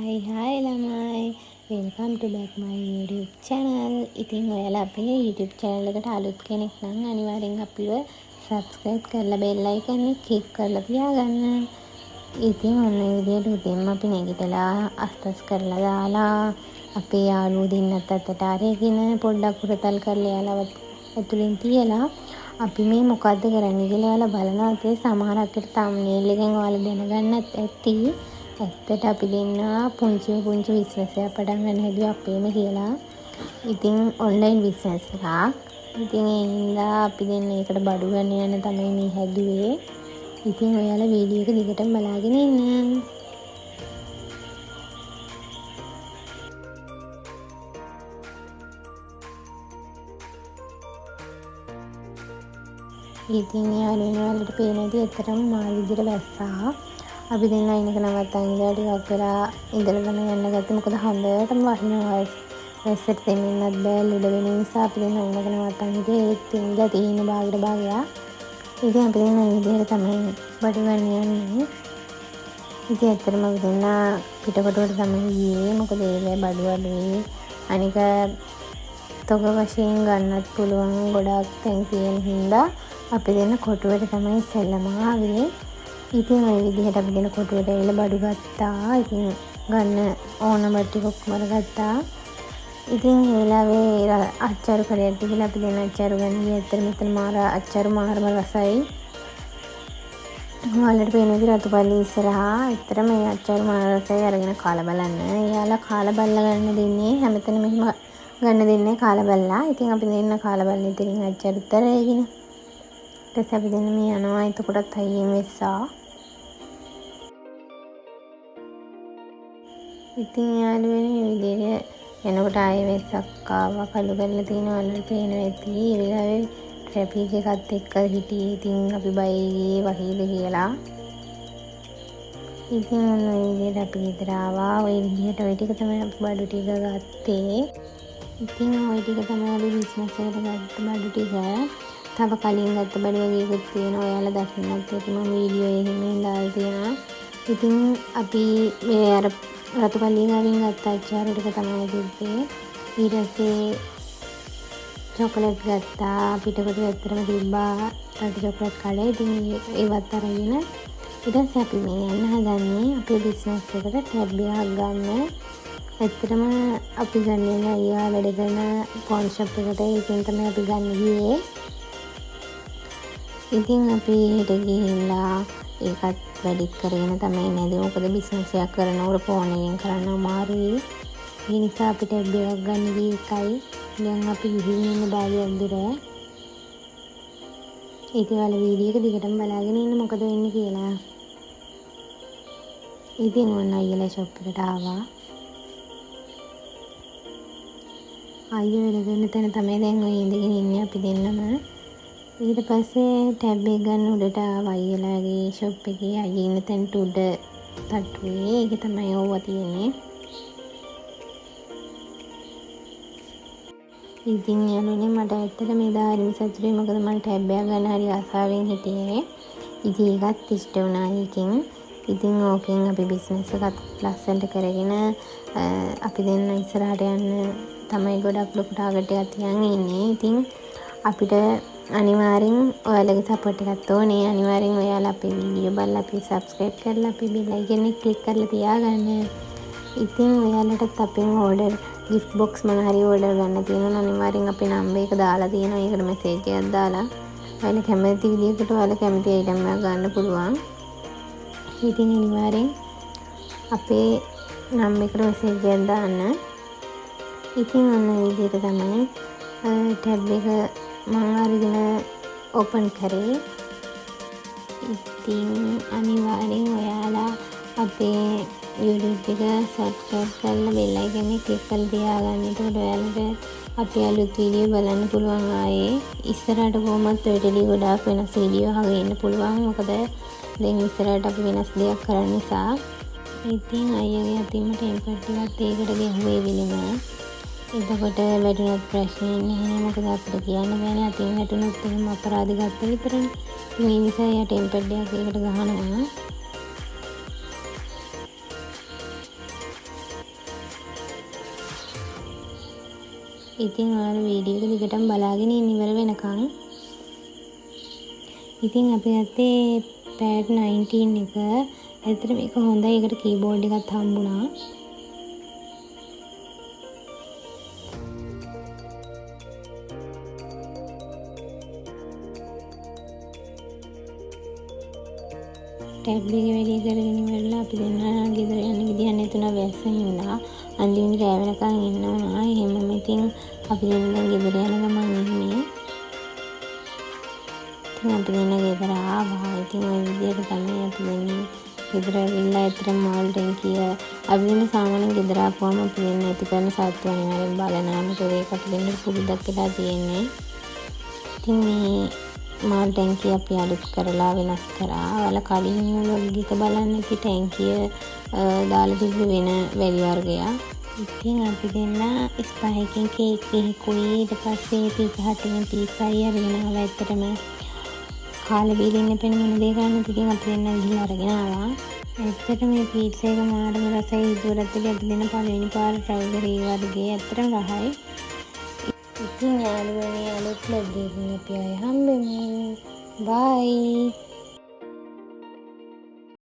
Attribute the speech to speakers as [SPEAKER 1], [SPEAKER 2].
[SPEAKER 1] Hi ළමයි. Welcome to back my YouTube channel. ඉතින් ඔයාලා අපේ YouTube channel එකට අලුත් කෙනෙක් නම් අනිවාර්යෙන් අපිව subscribe කරලා bell icon එක click කරලා තියාගන්න. ඉතින් ඔන්න ඒ විදිහට උදේම අපි නැගිටලා අස්තස් කරලා දාලා අපේ යාළුවෝ දෙන්නත් අතට අරගෙන පොඩ්ඩක් උරතල් කරලා යාළුව ඇතුලෙන් තියලා අපි මේ මොකද්ද කරන්නේ කියලා ඔයාලා බලනවා. සමහරක් විට thumbnail එකෙන් ඔයාලා දැනගන්නත් ඇති. ඇත්තට අපි දෙන්න පුංචි බිස්නස් එකක් පටන් ගන්න හැදුවා අපේම කියලා. ඉතින් ඔන්ලයින් බිස්නස් එකක්. ඉතින් ඒ හින්දා අපි දෙන්න ඒකට බඩු ගන්න යන තමයි මේ හැදුවේ. ඉතින් ඔයාලා වීඩියෝ එක දිගටම බලාගෙන ඉන්න. ඉතින් යාළුවන්ට පේන විදිහ ඇත්තටම මාළු විදිහට වැස්සා. අපි දෙන්න අයිනක නවත්තන් ඉඳලා ටිකක් වෙලා ඉඳලාම යන්න ගත්තා. මොකද හොඳටම වහිනවා. වැස්සට දෙමින්නත් බෑ ලුඩ වෙන නිසා අපි දෙන්න අයිනක නවත්තන් හිටියේ. ඒත් ඉඳලා තියෙන භාගයක්. ඉතින් අපි දෙන්න මේ විදිහට තමයි බඩු ගන්න යන්නේ. ඉතින් ඇත්තටම අපි දෙන්න පිටකොටුවට තමයි ගියේ. මොකද ඒ බඩු අඩුයි. අනික තොග වශයෙන් ගන්නත් පුළුවන් ගොඩක් තැන් තියෙන හින්දා අපි දෙන්න කොටුවට තමයි ඉස්සෙල්ලම ආවේ. ඉතින් ওই විදිහට අපි දෙන කොටුවට ඇවිල්ලා බඩු ගත්තා. ඉතින් ගන්න ඕන බඩු ටික ඔක්කොම ගත්තා. ඉතින් ඒ වෙලාවේ අච්චාරු කරයක් තිබිලා අපි දෙන අච්චාරු ගන්න ගියේ. ඇත්තට මෙතන මාර අච්චාරු මාරම රසයි. ඔයාලට පේන විදිහ රතුපල්ලි ඉස්සරහා ඇත්තට මේ අච්චාරු මාර රසයි අරගෙන කාලා බලන්න. එයාලා කාලා බලලා ගන්න දෙන්නේ හැමතැනම මෙහෙම ගන්න දෙන්නේ කාලා බලලා. ඉතින් අපි දෙන්න කාලා බලන ඉතින් අච්චාරු තරගෙන ඊට අපි දෙන්න මේ යනවා. එතකොටත් හයියෙන් වෙස්සා. ඉතින් යාළුවනේ මේ විදිහට එනකොට ආයෙ වෙස්සක් ආවා. කළු කරලා තියෙනවා වලට පේනවා ඇති. ඒ වෙලාවේ ට්‍රැෆික් එකත් එක්ක හිටියේ. ඉතින් අපි බයි ගියේ වහීද කියලා. ඉතින් මේ විදිහට අපි ගෙදර ආවා. ওই විදිහට ওই ටික තමයි අපි බඩු ටික ගත්තේ. ඉතින් ওই ටික තමයි අපි බිස්නස් එකට ගත්ත බඩු ටික. තව කලින් ගත්ත බඩු වගේකුත් තියෙනවා. ඔයාලා දකින්නත් ඇති. මම වීඩියෝ එකකින් දාලා තියෙනවා. ඉතින් අපි මේ අර රතුපල්ලි ගාවින් ගත්ත අච්චාරු ටික තමයි තිබ්බේ. ඊට පස්සේ චොකලට් ගත්තා. පිටකොටු ඇත්තටම තිබ්බා රතු චොකලට් කඩේ. ඉතින් ඒවත් අරගෙන ඊට පස්සේ අපි මේ යන්න හදන්නේ අපේ බිස්නස් එකට ටැබ් එකක් ගන්න. ඇත්තටම අපි ගන්නේ අයියා වැඩ කරන ෆෝන් ෂොප් එකට. ඒකෙන් තමයි අපි ගන්න ගියේ. ඉතින් අපි හෙට ගිහිල්ලා ඒකත් වැඩිත් කරගෙන තමයි නේද. මොකද බිස්නස් එකක් කරනකොට ෆෝන් එකෙන් කරන්න අමාරුයි. ඒ නිසා අපිට ටැබ් එකක් ගන්න ගියේ එකයි. දැන් අපි ගිහින් ඉන්න භාගයක් දුර. ඒක වල වීඩියෝ එක දිගටම බලාගෙන ඉන්න මොකද වෙන්නේ කියලා. ඉතින් ඔන්න අයියලා ෂොප් එකට ආවා. අයියෝ වැඩ කරන තැන තමයි දැන් ඔය ඉඳගෙන ඉන්නේ අපි දෙන්නම. ඊට පස්සේ ටැබ් එක ගන්න උඩට ආවා අයියලාගේ ෂොප් එකේ. අයියා ඉන්න තැනට උඩ තට්ටුවේ. ඒක තමයි ඕවා තියෙන්නේ. ඉතින් යනුනේ මට ඇත්තට මේ දාරිම සතුටුයි. මොකද මම ටැබ් එකක් ගන්න හරි ආසාවෙන් හිටියේ. ඉතින් ඒකත් ඉෂ්ට වුණා ඒකෙන්. ඉතින් ඕකෙන් අපි බිස්නස් එකත් ලස්සනට කරගෙන අපි දෙන්න ඉස්සරහට යන්න තමයි ගොඩක් ලොකු ටාගට් එකක් තියන් ඉන්නේ. ඉතින් අපිට අනිවාර්යෙන් ඔයාලගේ සපෝට් එකක් ඕනේ. අනිවාර්යෙන් ඔයාලා අපේ වීඩියෝ බලලා අපි subscribe කරලා අපි bell icon එක click කරලා තියාගන්න. ඉතින් ඔයාලටත් අපෙන් order gift box මොන හරි order ගන්න තියෙනවා. අනිවාර්යෙන් අපේ number එක දාලා තියෙනවා. ඒකට message එකක් දාලා ඔයාලා කැමති විදිහකට ඔයාලා කැමති item එකක් ගන්න පුළුවන්. ඉතින් අනිවාර්යෙන් අපේ number එකට message එකක් දාන්න. ඉතින් ඔන්න විදිහට තමයි ටැබ් එක මම අරගෙන ඕපන් කරේ. ඉතින් අනිවාර්යෙන් ඔයාලා අපේ YouTube එක subscribe කරලා bell icon එක click කරලා තියාගන්න. එතකොට ඔයාලට අපේ අලුත් වීඩියෝ බලන්න පුළුවන්. ආයේ ඉස්සරහට කොහොමද ඔයටලි ගොඩාක් වෙනස් වීඩියෝ අහගෙන ඉන්න පුළුවන්. මොකද දැන් ඉස්සරහට අපි වෙනස් දෙයක් කරන්න නිසා. ඉතින් අයියාගේ අතින්ම ටෙම්පර් ටිකක් ඒකට ගෙහුවේ විලිම. එතකොට වැටුණත් ප්‍රශ්නේ නැහැ. මොකද අපිට කියන්න බෑනේ. අතින් වැටුණොත් එහෙම අපරාධ ගත්ත විතරනේ. මේ නිසා යා ටෙම්පර් එකක් ඒකට ගහනවා. ඉතින් ඔයාලා වීඩියෝ එක දිගටම බලාගෙන ඉන්න ඉවර වෙනකන්. ඉතින් අපි ගත්තේ pad 19 එක. ඇත්තට මේක හොඳයි. ඒකට කීබෝඩ් එකත් හම්බුණා. ටැබ් එකේ වැඩි කරගෙන ඉවරලා අපි දෙන්න ගෙදර යන්න විදියක් නැතුණා වැස්ස හින්දා. අන්තිමට රෑ වෙනකන් ඉන්න වුණා. එහෙමම ඉතින් අපි දෙන්න දැන් ගෙදර යන ගමන් ඉන්නේ. ඉතින් අපි දෙන්න ගෙදර ආවා. ඉතින් ওই විදියට තමයි අපි දෙන්නේ ගෙදර ඇවිල්ලා ඇත්තට මෝල් ටැංකිය අපි දෙන්න සාමාන්‍යයෙන් ගෙදර ආපුවම අපි දෙන්න ඇති කරන සත්තු අනිවාර්යෙන් බලනවා. මොකද ඒකට දෙන්න පුරුද්දක් වෙලා තියෙන්නේ. ඉතින් මේ මෝල් ටැංකිය අපි අලුත් කරලා වෙනස් කරා. ඔයාලා කලින් වලොග් එක බලන්න ඇති ටැංකිය දාලා තිබ්බ වෙන වැලි වර්ගයක්. ඉතින් අපි දෙන්න ස්පයිකින් කේක් එකකුයි ඊට පස්සේ පීසා හට්ටකින් පීසායි අරගෙන ආවා. ඇත්තටම කාලේ බීලා ඉන්න පෙන මොන දේ ගන්නද ඉතින් අපි දෙන්න ගිහලා අරගෙන ආවා. ඇත්තට මේ පීට්සා එක මාරම රසයි. ඉදුවරත් එක අපි දෙන්න පළවෙනි පාර try කරේ වර්ගයේ. ඇත්තටම රහයි. ඉතින් යාළුවනේ අලුත් vlog එකකින් අපි ආයෙ හම්බෙමු. bye.